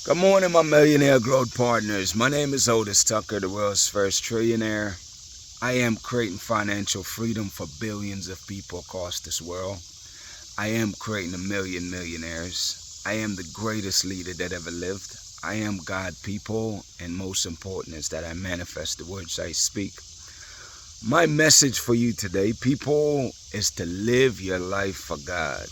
Good morning, my millionaire growth partners. My name is Otis Tucker, the world's first trillionaire. I am creating financial freedom for billions of people across this world. I am creating a million millionaires. I am the greatest leader that ever lived. I am God people, and most important is that I manifest the words I speak. My message for you today, people, is to live your life for God.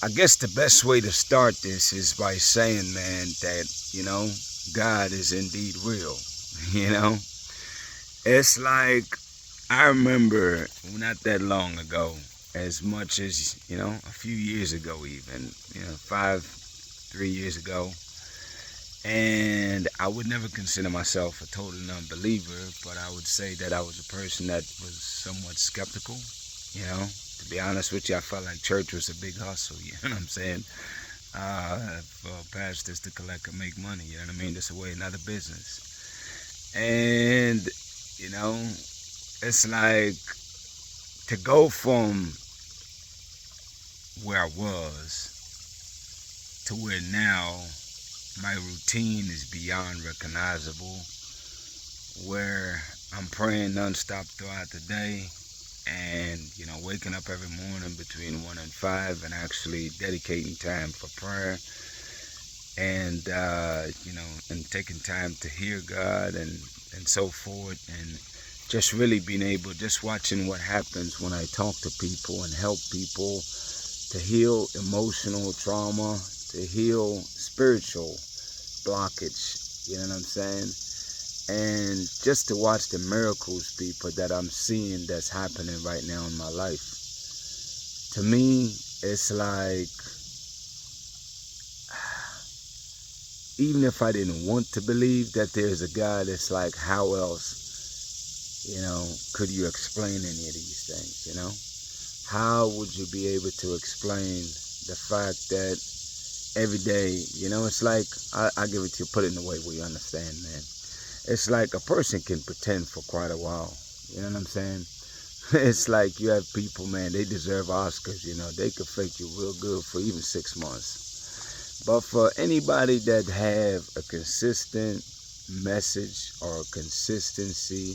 I guess the best way to start this is by saying, man, that, God is indeed real. It's like, I remember not that long ago, as much as, a few years ago even, 3 years ago. And I would never consider myself a total non-believer, but I would say that I was a person that was somewhat skeptical, To be honest with you, I felt like church was a big hustle, you know what I'm saying? For pastors to collect and make money, you know what I mean? That's a way, another business. And, it's like to go from where I was to where now my routine is beyond recognizable, where I'm praying nonstop throughout the day, and waking up every morning between 1 and 5 and actually dedicating time for prayer, and and taking time to hear God and so forth, and just really being able, just watching what happens when I talk to people and help people to heal emotional trauma, to heal spiritual blockage, you know what I'm saying? And just to watch the miracles, people, that I'm seeing that's happening right now in my life. To me, it's like, even if I didn't want to believe that there's a God, it's like, how else, could you explain any of these things, How would you be able to explain the fact that every day, it's like, I give it to you, put it in a way where you understand, man. It's like a person can pretend for quite a while. You know what I'm saying? It's like you have people, man, they deserve Oscars, They could fake you real good for even 6 months. But for anybody that have a consistent message or consistency,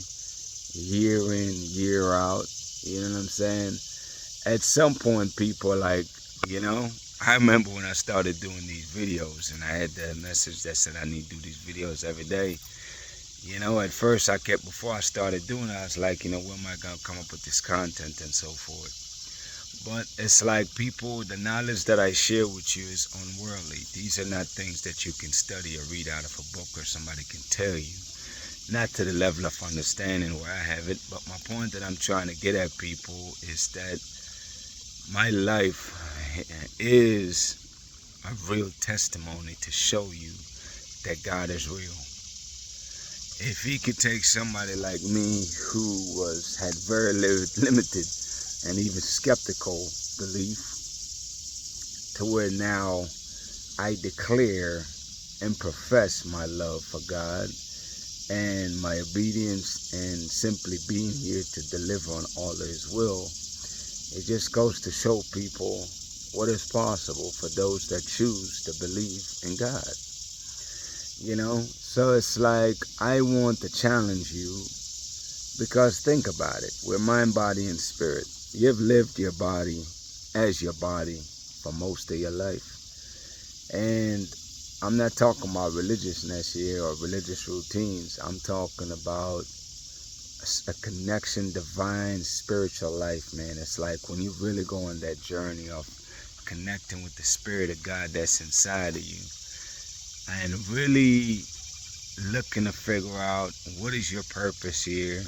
year in, year out, you know what I'm saying? At some point, people are like, I remember when I started doing these videos and I had that message that said I need to do these videos every day. At first before I started doing it, I was like, where am I going to come up with this content and so forth? But it's like, people, the knowledge that I share with you is unworldly. These are not things that you can study or read out of a book or somebody can tell you. Not to the level of understanding where I have it, but my point that I'm trying to get at, people, is that my life is a real testimony to show you that God is real. If he could take somebody like me who had very limited and even skeptical belief to where now I declare and profess my love for God and my obedience and simply being here to deliver on all of his will, it just goes to show people what is possible for those that choose to believe in God. So it's like, I want to challenge you, because think about it. We're mind, body, and spirit. You've lived your body as your body for most of your life. And I'm not talking about religiousness here or religious routines. I'm talking about a connection, divine, spiritual life, man. It's like when you really go on that journey of connecting with the Spirit of God that's inside of you, and really looking to figure out, what is your purpose here?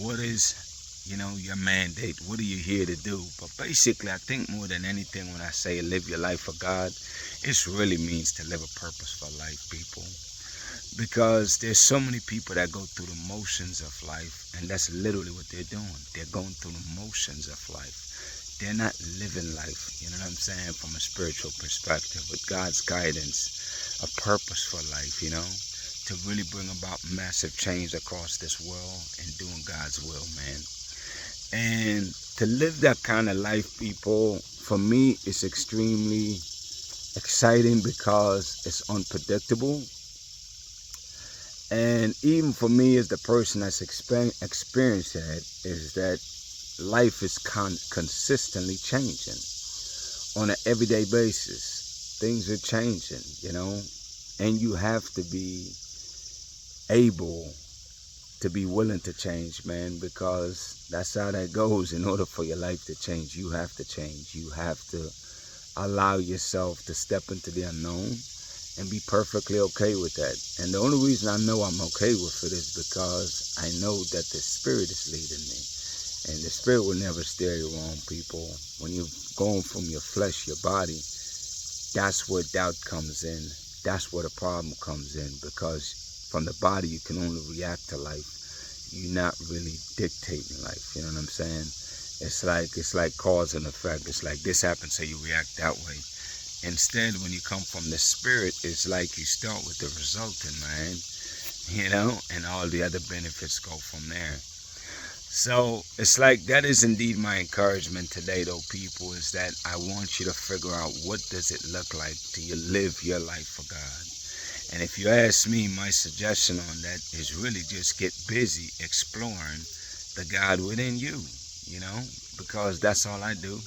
What is, your mandate? What are you here to do? But basically, I think more than anything, when I say live your life for God, it really means to live a purposeful life, people. Because there's so many people that go through the motions of life, and that's literally what they're doing. They're going through the motions of life. They're not living life, you know what I'm saying, from a spiritual perspective, with God's guidance, a purposeful life, to really bring about massive change across this world and doing God's will, man. And to live that kind of life, people, for me, it's extremely exciting because it's unpredictable. And even for me, as the person that's experiencing it, is that life is consistently changing on an everyday basis. Things are changing, and you have to be able to be willing to change, man, because that's how that goes. In order for your life to change, you have to change. You have to allow yourself to step into the unknown and be perfectly okay with that. And the only reason I know I'm okay with it is because I know that the Spirit is leading me. And the Spirit will never steer you wrong, people. When you're going from your flesh, your body, that's where doubt comes in. That's where the problem comes in, because from the body, you can only react to life. You're not really dictating life. You know what I'm saying? It's like cause and effect. It's like this happens, so you react that way. Instead, when you come from the Spirit, it's like you start with the resultant, man. And all the other benefits go from there. So it's like that is indeed my encouragement today, though, people, is that I want you to figure out, what does it look like to you live your life for God? And if you ask me, my suggestion on that is really just get busy exploring the God within you, because that's all I do.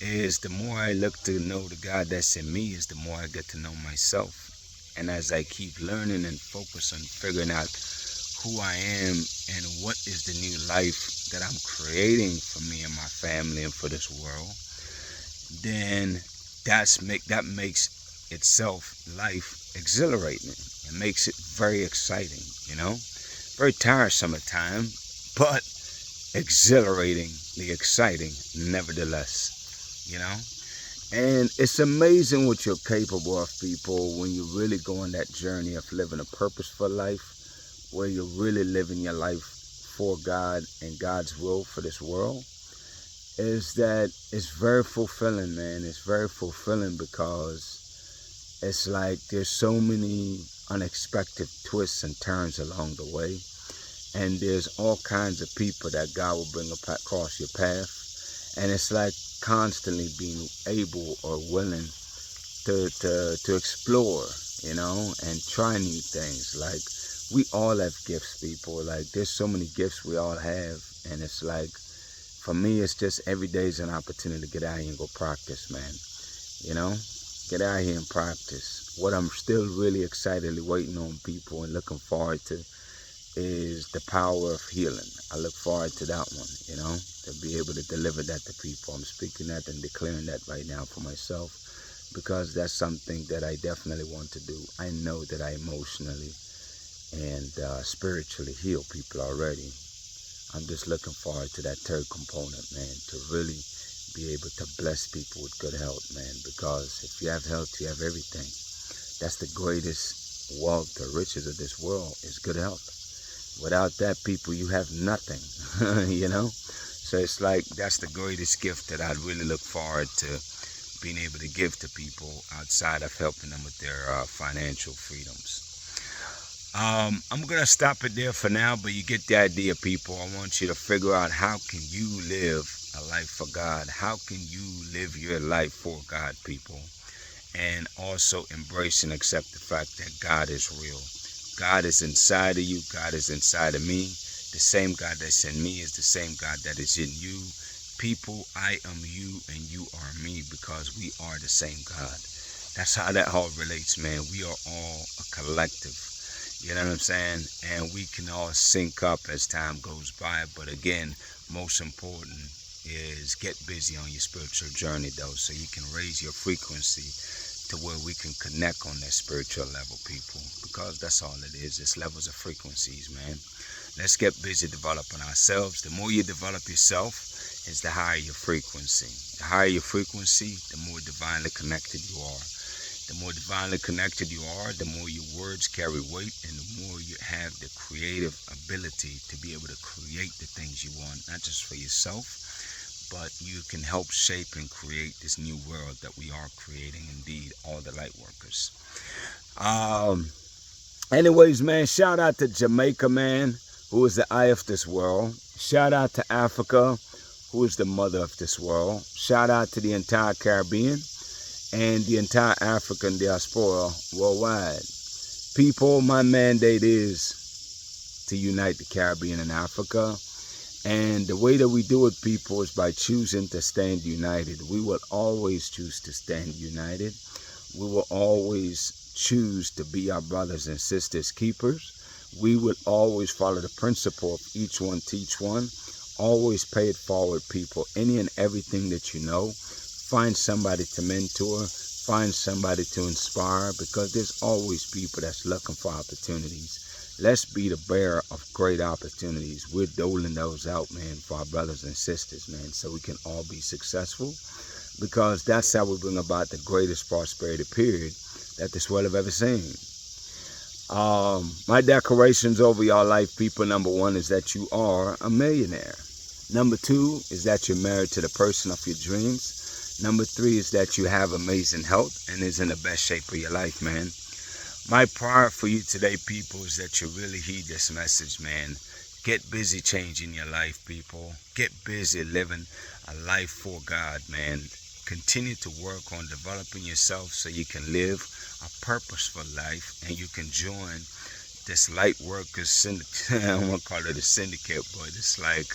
Is the more I look to know the God that's in me, is the more I get to know myself. And as I keep learning and focus on figuring out who I am and what is the new life that I'm creating for me and my family and for this world, then that makes itself life exhilarating. It makes it very exciting, very tiresome at times, but exhilaratingly exciting nevertheless. And it's amazing what you're capable of, people, when you really go on that journey of living a purposeful life, where you're really living your life for God and God's will for this world. Is that it's very fulfilling, man. It's very fulfilling because it's like there's so many unexpected twists and turns along the way, and there's all kinds of people that God will bring across your path, and it's like constantly being able or willing to explore, and try new things. Like, we all have gifts, people. Like, there's so many gifts we all have, and it's like, for me, it's just every day is an opportunity to get out here and go practice, man. Get out here and practice. What I'm still really excitedly waiting on, people, and looking forward to is the power of healing. I look forward to that one, to be able to deliver that to people. I'm speaking that and declaring that right now for myself, because that's something that I definitely want to do. I know that I emotionally and spiritually heal people already. I'm just looking forward to that third component, man, to really be able to bless people with good health, man, because if you have health, you have everything. That's the greatest wealth, the riches of this world, is good health. Without that, people, you have nothing, So it's like that's the greatest gift that I'd really look forward to being able to give to people outside of helping them with their financial freedoms. I'm going to stop it there for now, but you get the idea, people. I want you to figure out, how can you live a life for God? How can you live your life for God, people? And also embrace and accept the fact that God is real. God is inside of you. God is inside of me. The same God that's in me is the same God that is in you. People, I am you and you are me, because we are the same God. That's how that all relates, man. We are all a collective. You know what I'm saying? And we can all sync up as time goes by. But again, most important is get busy on your spiritual journey, though, so you can raise your frequency to where we can connect on that spiritual level, people. Because that's all it is. It's levels of frequencies, man. Let's get busy developing ourselves. The more you develop yourself, is the higher your frequency. The higher your frequency, the more divinely connected you are. The more divinely connected you are, the more your words carry weight, and the more you have the creative ability to be able to create the things you want, not just for yourself, but you can help shape and create this new world that we are creating, indeed, all the light workers. Anyways, man, shout out to Jamaica, man, who is the eye of this world. Shout out to Africa, who is the mother of this world. Shout out to the entire Caribbean. and the entire African diaspora worldwide. People, my mandate is to unite the Caribbean and Africa. And the way that we do it, people, is by choosing to stand united. We will always choose to stand united. We will always choose to be our brothers and sisters keepers. We will always follow the principle of each one teach one. Always pay it forward, people. Any and everything that you know, find somebody to mentor, find somebody to inspire, because there's always people that's looking for opportunities. Let's be the bearer of great opportunities. We're doling those out, man, for our brothers and sisters, man, so we can all be successful, because that's how we bring about the greatest prosperity period that this world have ever seen. My declarations over your life, people, number one is that you are a millionaire. Number two is that you're married to the person of your dreams. Number three is that you have amazing health and is in the best shape of your life, man. My prayer for you today, people, is that you really heed this message, man. Get busy changing your life, people. Get busy living a life for God, man. Continue to work on developing yourself so you can live a purposeful life and you can join this light workers syndicate. I don't want to call it a syndicate, but it's like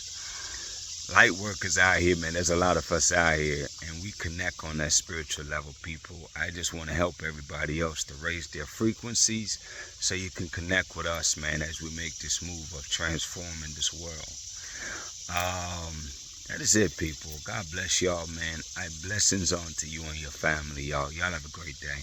light workers out here, man. There's a lot of us out here, and we connect on that spiritual level, people. I just want to help everybody else to raise their frequencies so you can connect with us, man, as we make this move of transforming this world. That is it, people. God bless y'all, man. Blessings on to you and your family, y'all. Y'all have a great day.